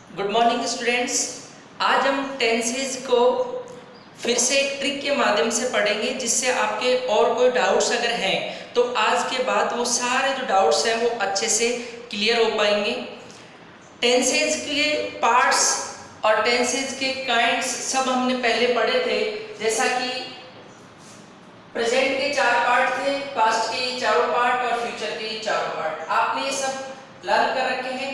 Good morning students. आज हम tenses को फिर से एक ट्रिक के माध्यम से पढ़ेंगे, जिससे आपके और कोई डाउट्स अगर हैं तो आज के बाद वो सारे जो डाउट्स हैं वो अच्छे से क्लियर हो पाएंगे। टेंसेज के पार्ट्स और टेंसेज के काइंड्स सब हमने पहले पढ़े थे, जैसा कि प्रेजेंट के 4 पार्ट थे, पास्ट के 4 पार्ट और फ्यूचर के 4 पार्ट। आपने ये सब लर्न कर रखे हैं।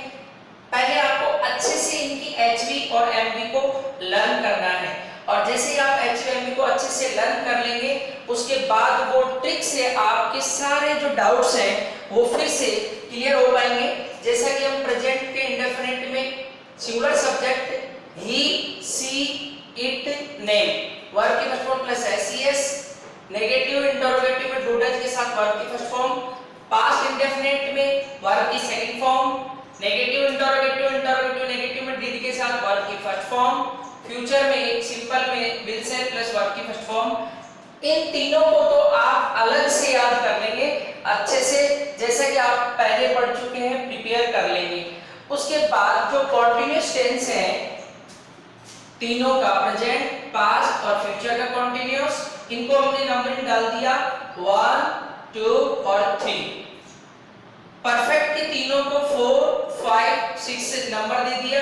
पहले आपको अच्छे से इनकी एचवी और एमवी को लर्न करना है, और जैसे ही आप एचवी एमवी को अच्छे से लर्न कर लेंगे उसके बाद वो ट्रिक से आपके सारे जो डाउट्स हैं वो फिर से क्लियर हो पाएंगे। जैसा कि हम प्रेजेंट के इंडेफिनिट में singular subject he, she, it, name, verb की first form plus S E S, negative interrogative में डू डज के साथ वर्ब की फर्स्ट फॉर्म, पास्ट इंडेफिनिट में वर्ब की second form, negative interrogative negative में डिड के साथ वर्ब की फर्स्ट फॉर्म, फ्यूचर में सिंपल में विल से प्लस वर्ब की फर्स्ट फॉर्म। इन तीनों को तो आप अलग से याद कर लेंगे अच्छे से, जैसे कि आप पहले पढ़ चुके हैं, प्रिपेयर कर लेंगे। उसके बाद जो कॉन्टिन्यूअस टेंस है तीनों का, प्रेजेंट, पास्ट और फ्यूचर का कॉन्टिन्यूअस, इनको हमने नंबरिंग डाल दिया 1, 2 और 3। परफेक्ट के तीनों को 4, 5, 6 से नंबर दे दिया।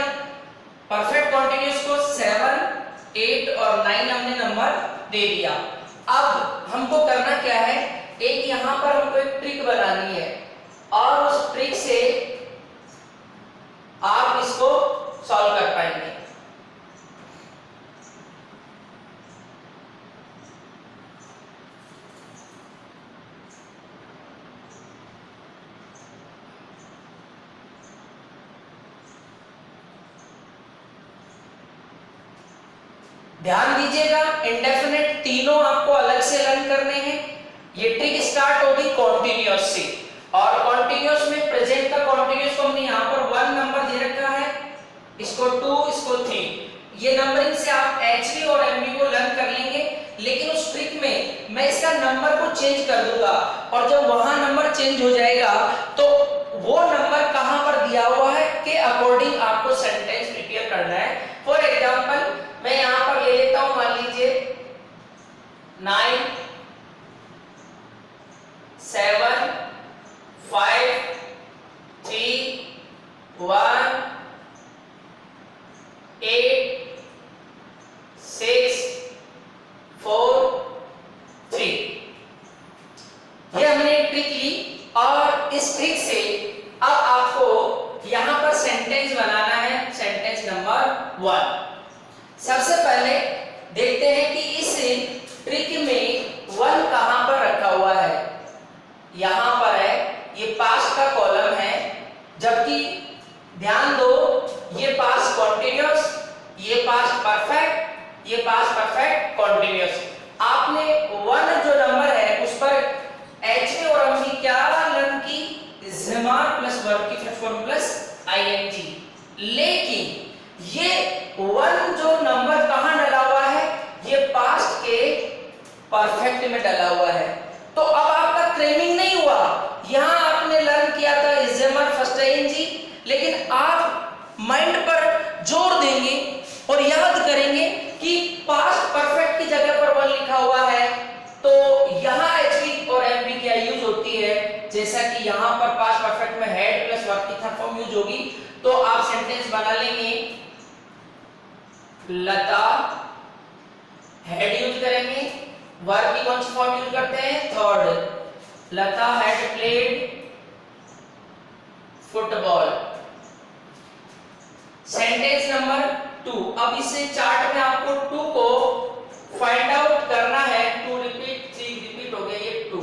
परफेक्ट कॉन्टिन्यूअस को 7, 8 और 9 हमने नंबर दे दिया। अब हमको करना क्या है, एक यहां पर हमको एक ट्रिक बनानी है और उस ट्रिक से आप इसको सॉल्व कर पाएंगे। ध्यान दीजिएगा, इंडेफिनिट तीनों आपको अलग से लर्न करने हैं। ये ट्रिक स्टार्ट होगी कॉन्टिन्यूअस से, और कॉन्टिन्यूअस में प्रेजेंट का कॉन्टिन्यूअस को हमने यहाँ पर 1 नंबर दे रखा है, इसको 2, इसको 3। ये नंबरिंग से आप एचवी और एमवी को लर्न कर लेंगे, लेकिन उस ट्रिक में मैं इसका नंबर को चेंज कर दूंगा, और जब वहां नंबर चेंज हो जाएगा तो वो नंबर कहां पर दिया हुआ है के अकॉर्डिंग आपको सेंटेंस प्रिपेयर करना है। फॉर एग्जांपल मैं यहां पर ले लेता हूं, मान लीजिए 9, 7, 5, 3, 1, 8, 6, 4, 3। ये हमने ट्रिक ली, और इस ट्रिक से अब आपको यहां पर सेंटेंस बनाना है, सेंटेंस नंबर 1। सबसे पहले देखते हैं कि इस ट्रिक में 1 कहां पर रखा हुआ है। यहां पर है, ये पास्ट का कॉलम है, जबकि ध्यान दो ये पास्ट कॉन्टिन्यूअस, ये पास्ट परफेक्ट, ये पास्ट परफेक्ट कॉन्टिन्यूअस। आपने 1 जो नंबर है उस पर एचवी और एमवी क्या लर्न की, ज़मार प्लस वर्ब की फर्स्ट फॉर्म प्लस आईएनजी। लेकिन ये 1 जो नंबर कहां डला हुआ है, ये पास्ट के परफेक्ट में डला हुआ है। तो अब आपका ट्रेनिंग नहीं हुआ, यहां आपने लर्न किया था इज़मर फर्स्ट आईएनजी, लेकिन आप माइंड पर जोर देंगे और याद करेंगे कि पास्ट परफेक्ट की जगह पर 1 लिखा हुआ है, तो यहां एचवी और एमवी क्या यूज होती है, जैसा कि यहां पर पास्ट परफेक्ट में हेड प्लस वर्ब की थर्ड फॉर्म यूज होगी। तो आप सेंटेंस बना लेंगे, लता, हेड यूज करेंगे, वर्ब की कौन सी फॉर्म यूज करते हैं, third, Lata had played football. Sentence number 2। अब इसे चार्ट में आपको 2 को फाइंड आउट करना है। 2 रिपीट, 3 रिपीट हो गया, ये 2।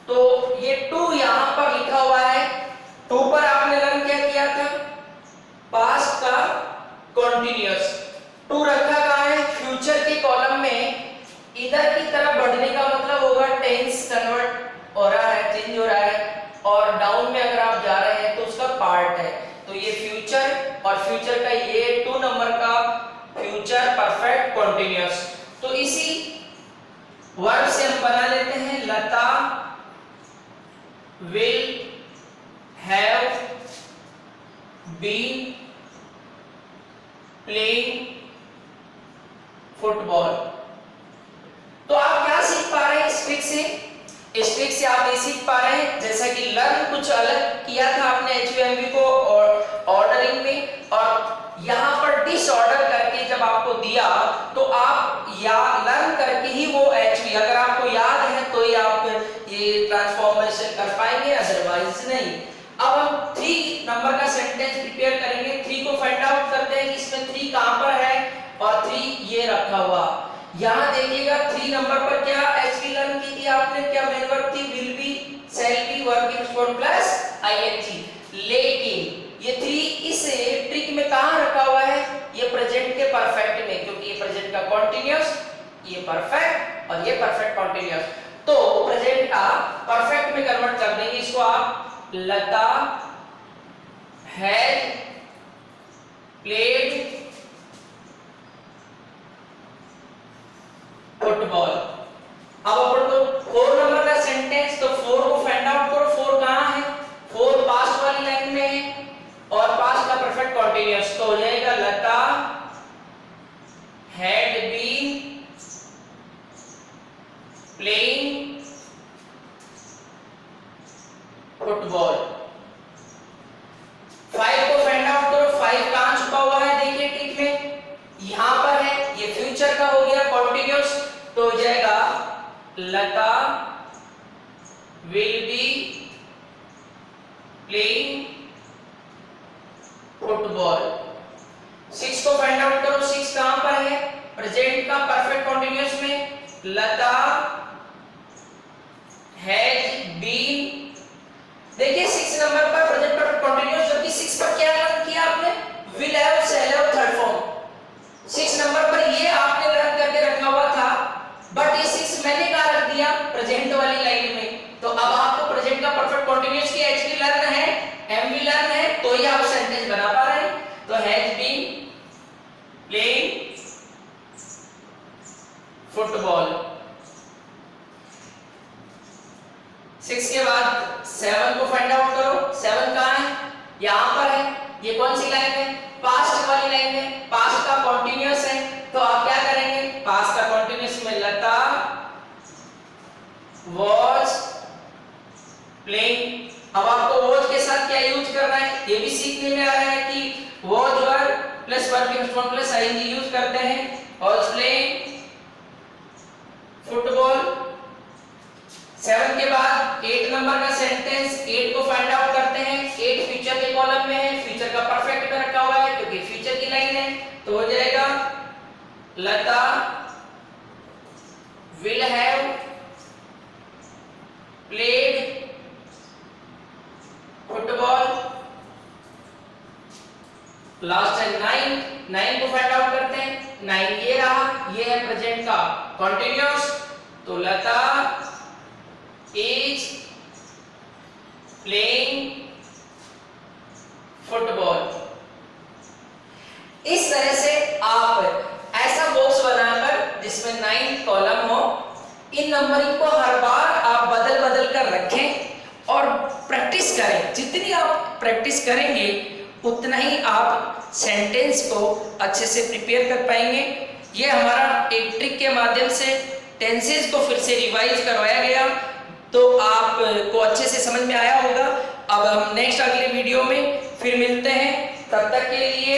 तो ये 2 यहां पर लिखा हुआ है। 2 पर आपने लर्न क्या किया था, पास्ट का कॉन्टिन्यूअस। 2 रखा कहां है, फ्यूचर के कॉलम में। इधर की तरफ बढ़ने का मतलब होगा टेंस कन्वर्ट हो रहा है, चेंज हो रहा है, और डाउन में अगर आप जा रहे हैं तो उसका पार्ट है। तो ये फ्यूचर, और फ्यूचर का ये 2 नंबर का फ्यूचर परफेक्ट कॉन्टिन्यूअस। तो इसी वर्ब से हम बना लेते हैं, Lata will have been playing football. तो आप क्या सीख पा रहे हैं इस ट्रिक से? इस ट्रिक से आप ये सीख पा रहे हैं जैसा कि लर्न कुछ अलग किया था आपने एचयूएमवी को और ऑर्डरिंग में, और यहाँ पर डिसऑर्डर करके जब आपको दिया तो आप या लर्न करके ही वो एचवी, अगर आपको याद है तो ही आप ये ट्रांसफॉर्मेशन कर पाएंगे, अदरवाइज नहीं। अब हम 3 नंबर का सेंटेंस प्रिपेयर करेंगे। 3 को फाइंड आउट करते हैं कि इसमें 3 कहां पर है, और 3 ये रखा हुआ। यहां देखिएगा 3 नंबर पर क्या एचवी लर्न की थी आपने, क्या मेन वर्ब थी, will be, shall be, working form plus ING. लेकिन ये 3 इस ट्रिक में कहां रखा हुआ है, ये प्रेजेंट के परफेक्ट में, क्योंकि ये प्रेजेंट का कॉन्टिन्यूअस, ये परफेक्ट और ये परफेक्ट कॉन्टिन्यूअस। तो प्रेजेंट का परफेक्ट में कन्वर्ट कर देंगे इसको आप। लता हैज प्लेड फुटबॉल। अब अपन को 4 नंबर का सेंटेंस, तो 4 को फाइंड आउट करो। 4 कहां है, 4 पास्ट वाली लाइन में है और पास्ट का परफेक्ट कॉन्टिन्यूअस, तो हो जाएगा लता हैड बीन प्लेइंग फुटबॉल। 5 को फाइंड आउट करो। 5 कहां छुपा हुआ है, देखिए ट्रिक में यहां पर है, ये फ्यूचर का हो गया कॉन्टिन्यूअस, तो हो जाएगा Lata will be playing football. 6 को फाइंड आउट करो। 6 कहां पर है, प्रेजेंट का परफेक्ट कॉन्टिन्यूअस में, लता हैज बीन। देखिए 6 नंबर पर प्रेजेंट परफेक्ट कॉन्टिन्यूअस, जबकि 6 पर क्या लर्न किया आपने, will have, shall have, third form. 6 number पर ये आपने लर्न करके रखा हुआ था, बट ये 6 मैंने कहां रख दिया, प्रेजेंट वाली लाइन में। तो अब आपको प्रेजेंट का परफेक्ट कॉन्टिन्यूअस की एचवी लर्न है, एमवी लर्न है, तो ये आप सेंटेंस बना पा रहे हैं। तो हैज बीन प्लेइंग फुटबॉल। 6 के बाद 7 को फाइंड आउट करो। 7 कहां है, यहां पर है, ये कौन सी लाइन है, पास्ट वाली लाइन है, पास्ट का कॉन्टिन्यूअस है, तो आप क्या करेंगे, पास्ट का कॉन्टिन्यूअस में लता वाज प्लेइंग। अब आपको वाज के साथ क्या यूज करना है, ये भी सीखने में आ रहा है कि was verb plus working form plus ING use करते हैं। Was playing football. 7 के बाद 8 नंबर का सेंटेंस, 8 को फाइंड आउट करते हैं। 8 फ्यूचर के कॉलम में है, फ्यूचर का परफेक्ट में रखा हुआ है क्योंकि फ्यूचर की लाइन है, तो हो जाएगा Lata will have played football. Last है 9 को फाइंड आउट करते हैं। 9 ये रहा, ये है प्रेजेंट का कॉन्टिन्यूअस, तो लता इज प्लेइंग फुटबॉल। इस तरह से आप ऐसा बॉक्स बनाकर जिसमें 9 कॉलम हो, इन नंबरिंग को हर बार आप बदल बदल कर रखें और प्रैक्टिस करें। जितनी आप प्रैक्टिस करेंगे उतना ही आप सेंटेंस को अच्छे से प्रिपेयर कर पाएंगे। ये हमारा एक ट्रिक के माध्यम से टेंसेस को फिर से रिवाइज करवाया गया, तो आपको अच्छे से समझ में आया होगा। अब हम नेक्स्ट अगले वीडियो में फिर मिलते हैं, तब तक के लिए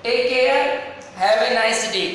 take care, have a nice day.